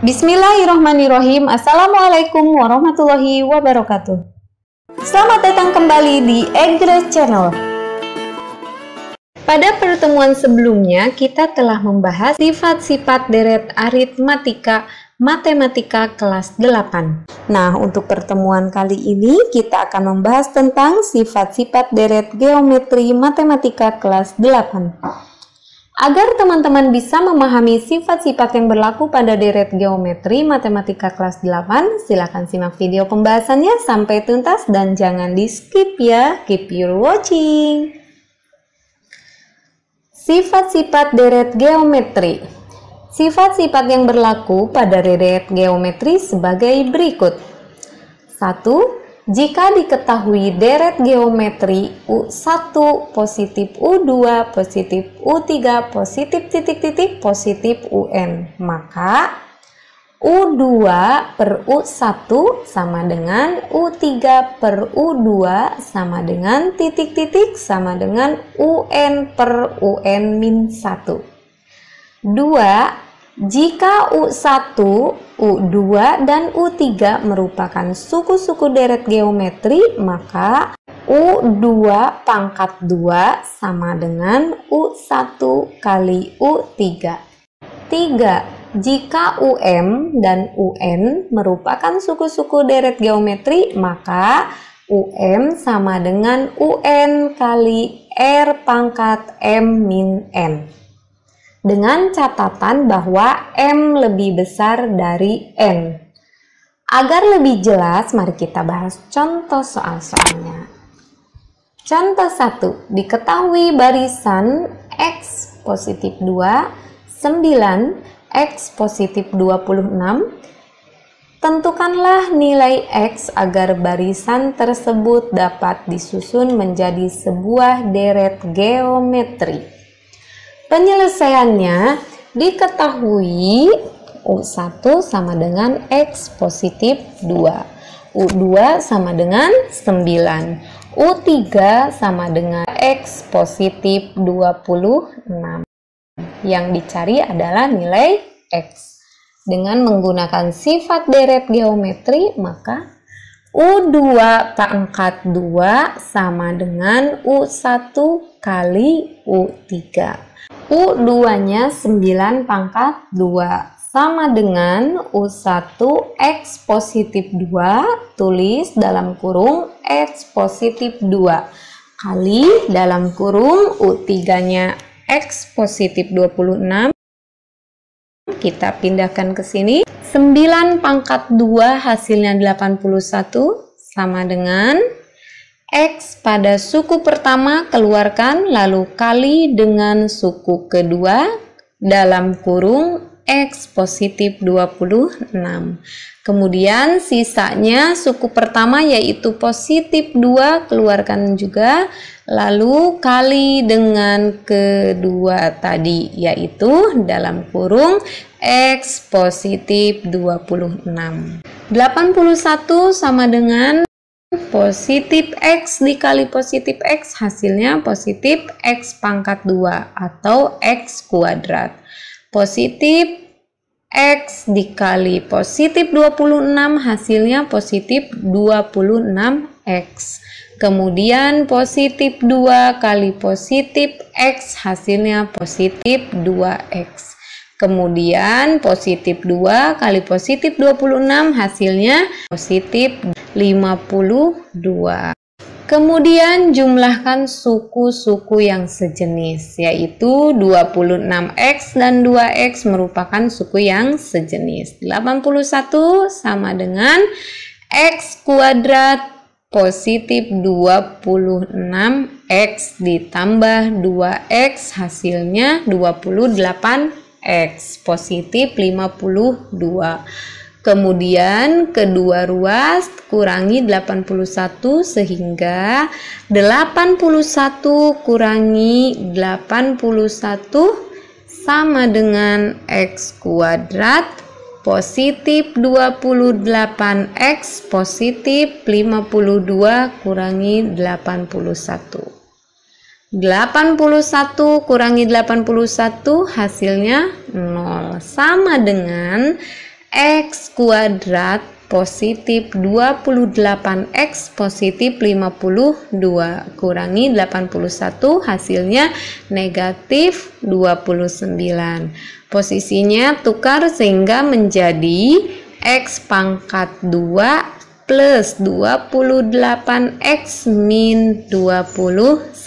Bismillahirrahmanirrahim. Assalamualaikum warahmatullahi wabarakatuh. Selamat datang kembali di Egres Channel. Pada pertemuan sebelumnya kita telah membahas sifat-sifat deret aritmatika matematika kelas 8. Nah, untuk pertemuan kali ini kita akan membahas tentang sifat-sifat deret geometri matematika kelas 8. Agar teman-teman bisa memahami sifat-sifat yang berlaku pada deret geometri matematika kelas 8, silakan simak video pembahasannya sampai tuntas dan jangan di skip ya. Keep your watching. Sifat-sifat deret geometri. Sifat-sifat yang berlaku pada deret geometri sebagai berikut. 1. Jika diketahui deret geometri U1 positif U2 positif U3 positif titik-titik positif UN, maka U2 per U1 sama dengan U3 per U2 sama dengan titik-titik sama dengan UN per UN min 1. 2. Jika U1, U2, dan U3 merupakan suku-suku deret geometri, maka U2 pangkat 2 sama dengan U1 kali U3. 3. Jika UM dan UN merupakan suku-suku deret geometri, maka UM sama dengan UN kali R pangkat M min N. Dengan catatan bahwa M lebih besar dari N. Agar lebih jelas, mari kita bahas contoh soal-soalnya. Contoh 1. Diketahui barisan X positif 2, 9, X positif 26. Tentukanlah nilai X agar barisan tersebut dapat disusun menjadi sebuah deret geometri. Penyelesaiannya diketahui U1 sama dengan X positif 2, U2 sama dengan 9, U3 sama dengan X positif 26. Yang dicari adalah nilai X. Dengan menggunakan sifat deret geometri, maka U2 pangkat 2 sama dengan U1 kali U3. U2-nya 9 pangkat 2 sama dengan U1 X positif 2, tulis dalam kurung X positif 2 kali dalam kurung U3-nya X positif 26. Kita pindahkan ke sini. 9 pangkat 2 hasilnya 81 sama dengan X pada suku pertama keluarkan lalu kali dengan suku kedua dalam kurung X positif 26. Kemudian sisanya suku pertama yaitu positif 2 keluarkan juga lalu kali dengan kedua tadi yaitu dalam kurung X positif 26. 81 sama dengan positif X dikali positif X hasilnya positif X pangkat 2 atau X kuadrat. Positif X dikali positif 26 hasilnya positif 26X. Kemudian positif 2 kali positif X hasilnya positif 2X. Kemudian positif 2 kali positif 26 hasilnya positif 52. Kemudian jumlahkan suku-suku yang sejenis, yaitu 26X dan 2X merupakan suku yang sejenis. 81 sama dengan X kuadrat positif 26X ditambah 2X hasilnya 28X positif 52. Kemudian kedua ruas kurangi 81 sehingga 81 kurangi 81 sama dengan X kuadrat positif 28X positif 52 kurangi 81. 81 kurangi 81 hasilnya 0 sama dengan X kuadrat positif 28X positif 52 kurangi 81 hasilnya negatif 29. Posisinya tukar sehingga menjadi X pangkat 2 plus 28X min 29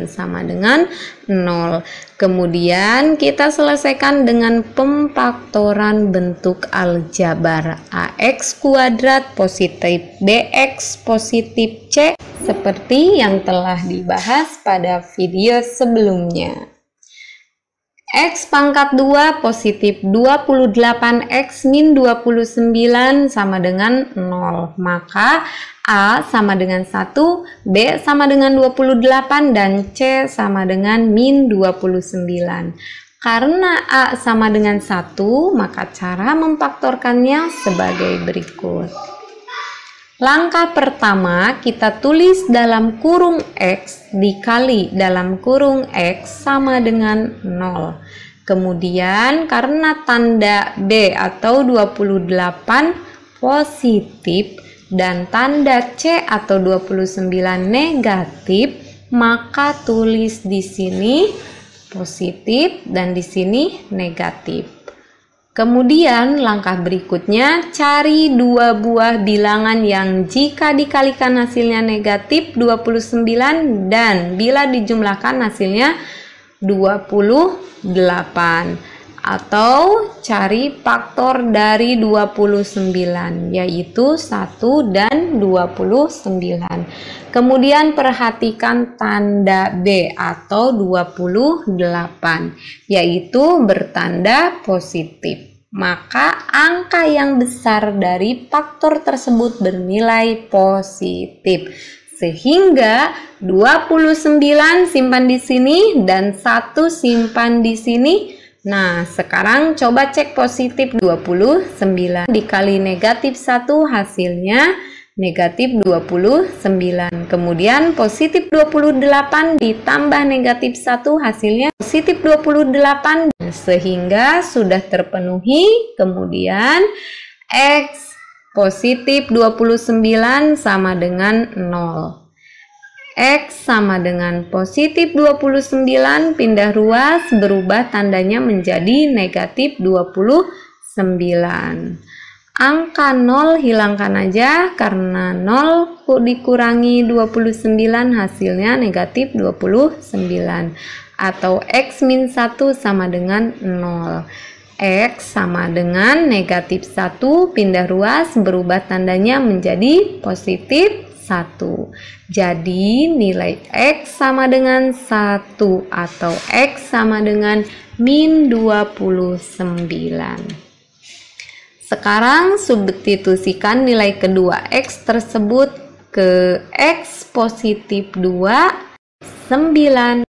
sama dengan 0. Kemudian kita selesaikan dengan pemfaktoran bentuk aljabar AX kuadrat positif BX positif C seperti yang telah dibahas pada video sebelumnya. X pangkat 2 positif 28X min 29 sama dengan 0. Maka A sama dengan 1, B sama dengan 28, dan C sama dengan min 29. Karena A sama dengan 1, maka cara memfaktorkannya sebagai berikut. Langkah pertama, kita tulis dalam kurung X dikali dalam kurung X sama dengan 0. Kemudian karena tanda B atau 28 positif dan tanda C atau 29 negatif, maka tulis di sini positif dan di sini negatif. Kemudian langkah berikutnya, cari dua buah bilangan yang jika dikalikan hasilnya negatif 29 dan bila dijumlahkan hasilnya 28. Atau cari faktor dari 29 yaitu 1 dan 29. Kemudian perhatikan tanda B atau 28 yaitu bertanda positif. Maka angka yang besar dari faktor tersebut bernilai positif. Sehingga 29 simpan di sini dan 1 simpan di sini. Nah, sekarang coba cek positif 29 dikali negatif 1 hasilnya negatif 29. Kemudian positif 28 ditambah negatif 1 hasilnya positif 28. Sehingga sudah terpenuhi. Kemudian X positif 29 sama dengan 0. X sama dengan positif 29 pindah ruas berubah tandanya menjadi negatif 29. Angka 0 hilangkan aja karena 0 dikurangi 29 hasilnya negatif 29. Atau X min 1 sama dengan 0. X sama dengan negatif 1 pindah ruas berubah tandanya menjadi positif 1. Jadi nilai X sama dengan 1 atau X sama dengan min 29. Sekarang substitusikan nilai kedua X tersebut ke X positif 2, 9,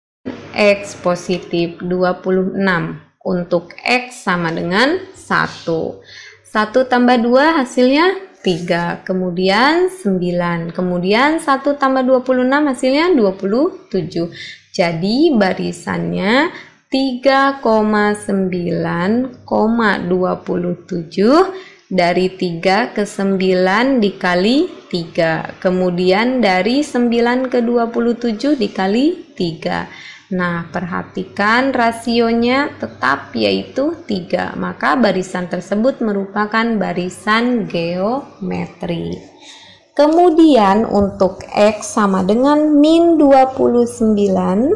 X positif 26. Untuk X sama dengan 1. 1 tambah 2 hasilnya 3, kemudian 9, kemudian 1 tambah 26 hasilnya 27. Jadi barisannya 3,9,27 dari 3 ke 9 dikali 3. Kemudian dari 9 ke 27 dikali 3. Nah, perhatikan rasionya tetap yaitu 3. Maka barisan tersebut merupakan barisan geometri. Kemudian untuk X sama dengan min 29.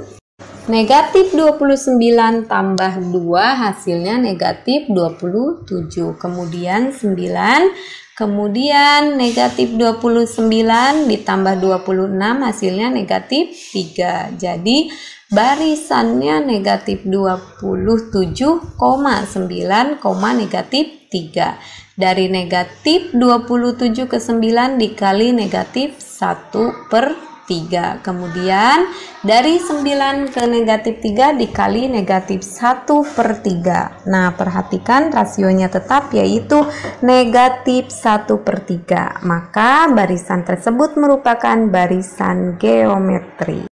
Negatif 29 tambah 2 hasilnya negatif 27. Kemudian 9. Kemudian negatif 29 ditambah 26 hasilnya negatif 3. Jadi barisannya negatif 27,9, negatif 3. Dari negatif 27 ke 9 dikali negatif 1/3. Kemudian dari 9 ke negatif 3 dikali negatif 1/3. Nah, perhatikan rasionya tetap yaitu negatif 1/3. Maka barisan tersebut merupakan barisan geometri.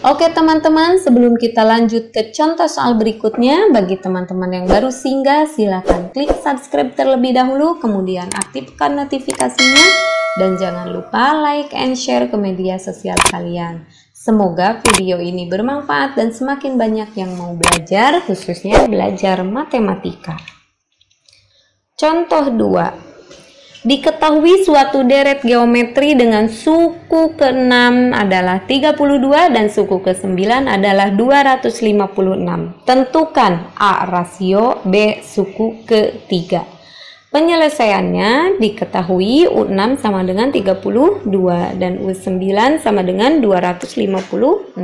Oke teman-teman, sebelum kita lanjut ke contoh soal berikutnya, bagi teman-teman yang baru singgah, silahkan klik subscribe terlebih dahulu, kemudian aktifkan notifikasinya, dan jangan lupa like and share ke media sosial kalian. Semoga video ini bermanfaat dan semakin banyak yang mau belajar, khususnya belajar matematika. Contoh 2. Diketahui suatu deret geometri dengan suku ke-6 adalah 32 dan suku ke-9 adalah 256. Tentukan A rasio, B suku ke-3. Penyelesaiannya diketahui U6 sama dengan 32 dan U9 sama dengan 256.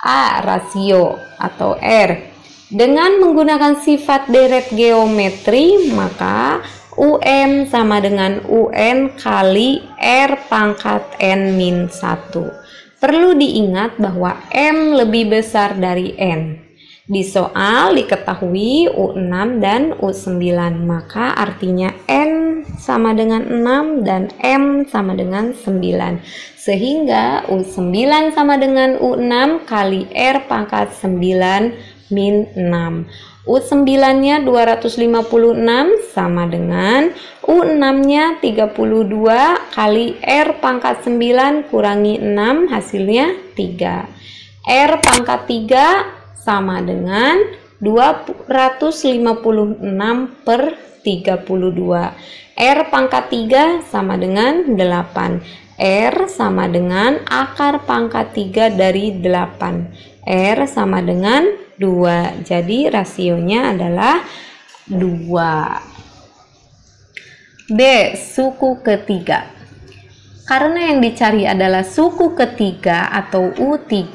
A rasio atau R. Dengan menggunakan sifat deret geometri, maka UM sama dengan UN kali R pangkat N-1. Perlu diingat bahwa M lebih besar dari N. Di soal diketahui U6 dan U9, maka artinya N sama dengan 6 dan M sama dengan 9. Sehingga U9 sama dengan U6 kali R pangkat 9 min 6. U9-nya 256 sama dengan U6-nya 32 kali R pangkat 9 kurangi 6 hasilnya 3. R pangkat 3 sama dengan 256 per 32. R pangkat 3 sama dengan 8. R sama dengan akar pangkat 3 dari 8. R sama dengan 2. Jadi rasionya adalah 2. B. Suku ketiga. Karena yang dicari adalah suku ketiga atau U3,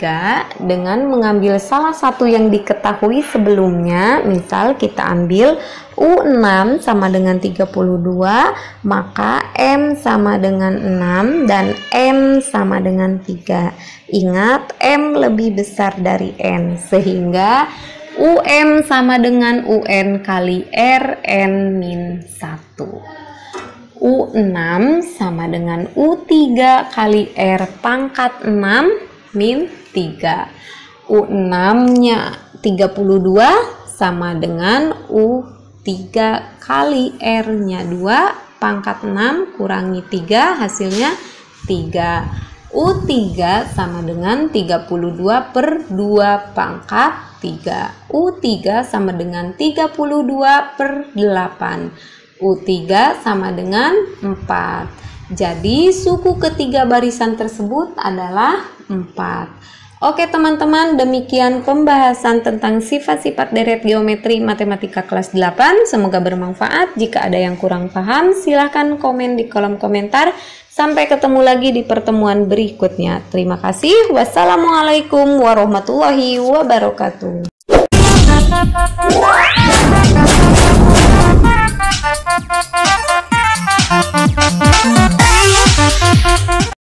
dengan mengambil salah satu yang diketahui sebelumnya, misal kita ambil U6 sama dengan 32, maka M sama dengan 6 dan N sama dengan 3. Ingat, M lebih besar dari N, sehingga UM sama dengan UN kali R N-1. U6 sama dengan U3 kali R pangkat 6 min 3. U6-nya 32 sama dengan U3 kali R-nya 2 pangkat 6 kurangi 3 hasilnya 3. U3 sama dengan 32 per 2 pangkat 3. U3 sama dengan 32 per 8. U3 sama dengan 4. Jadi suku ketiga barisan tersebut adalah 4. Oke teman-teman, demikian pembahasan tentang sifat-sifat deret geometri matematika kelas 8. Semoga bermanfaat. Jika ada yang kurang paham, silahkan komen di kolom komentar. Sampai ketemu lagi di pertemuan berikutnya. Terima kasih. Wassalamualaikum warahmatullahi wabarakatuh.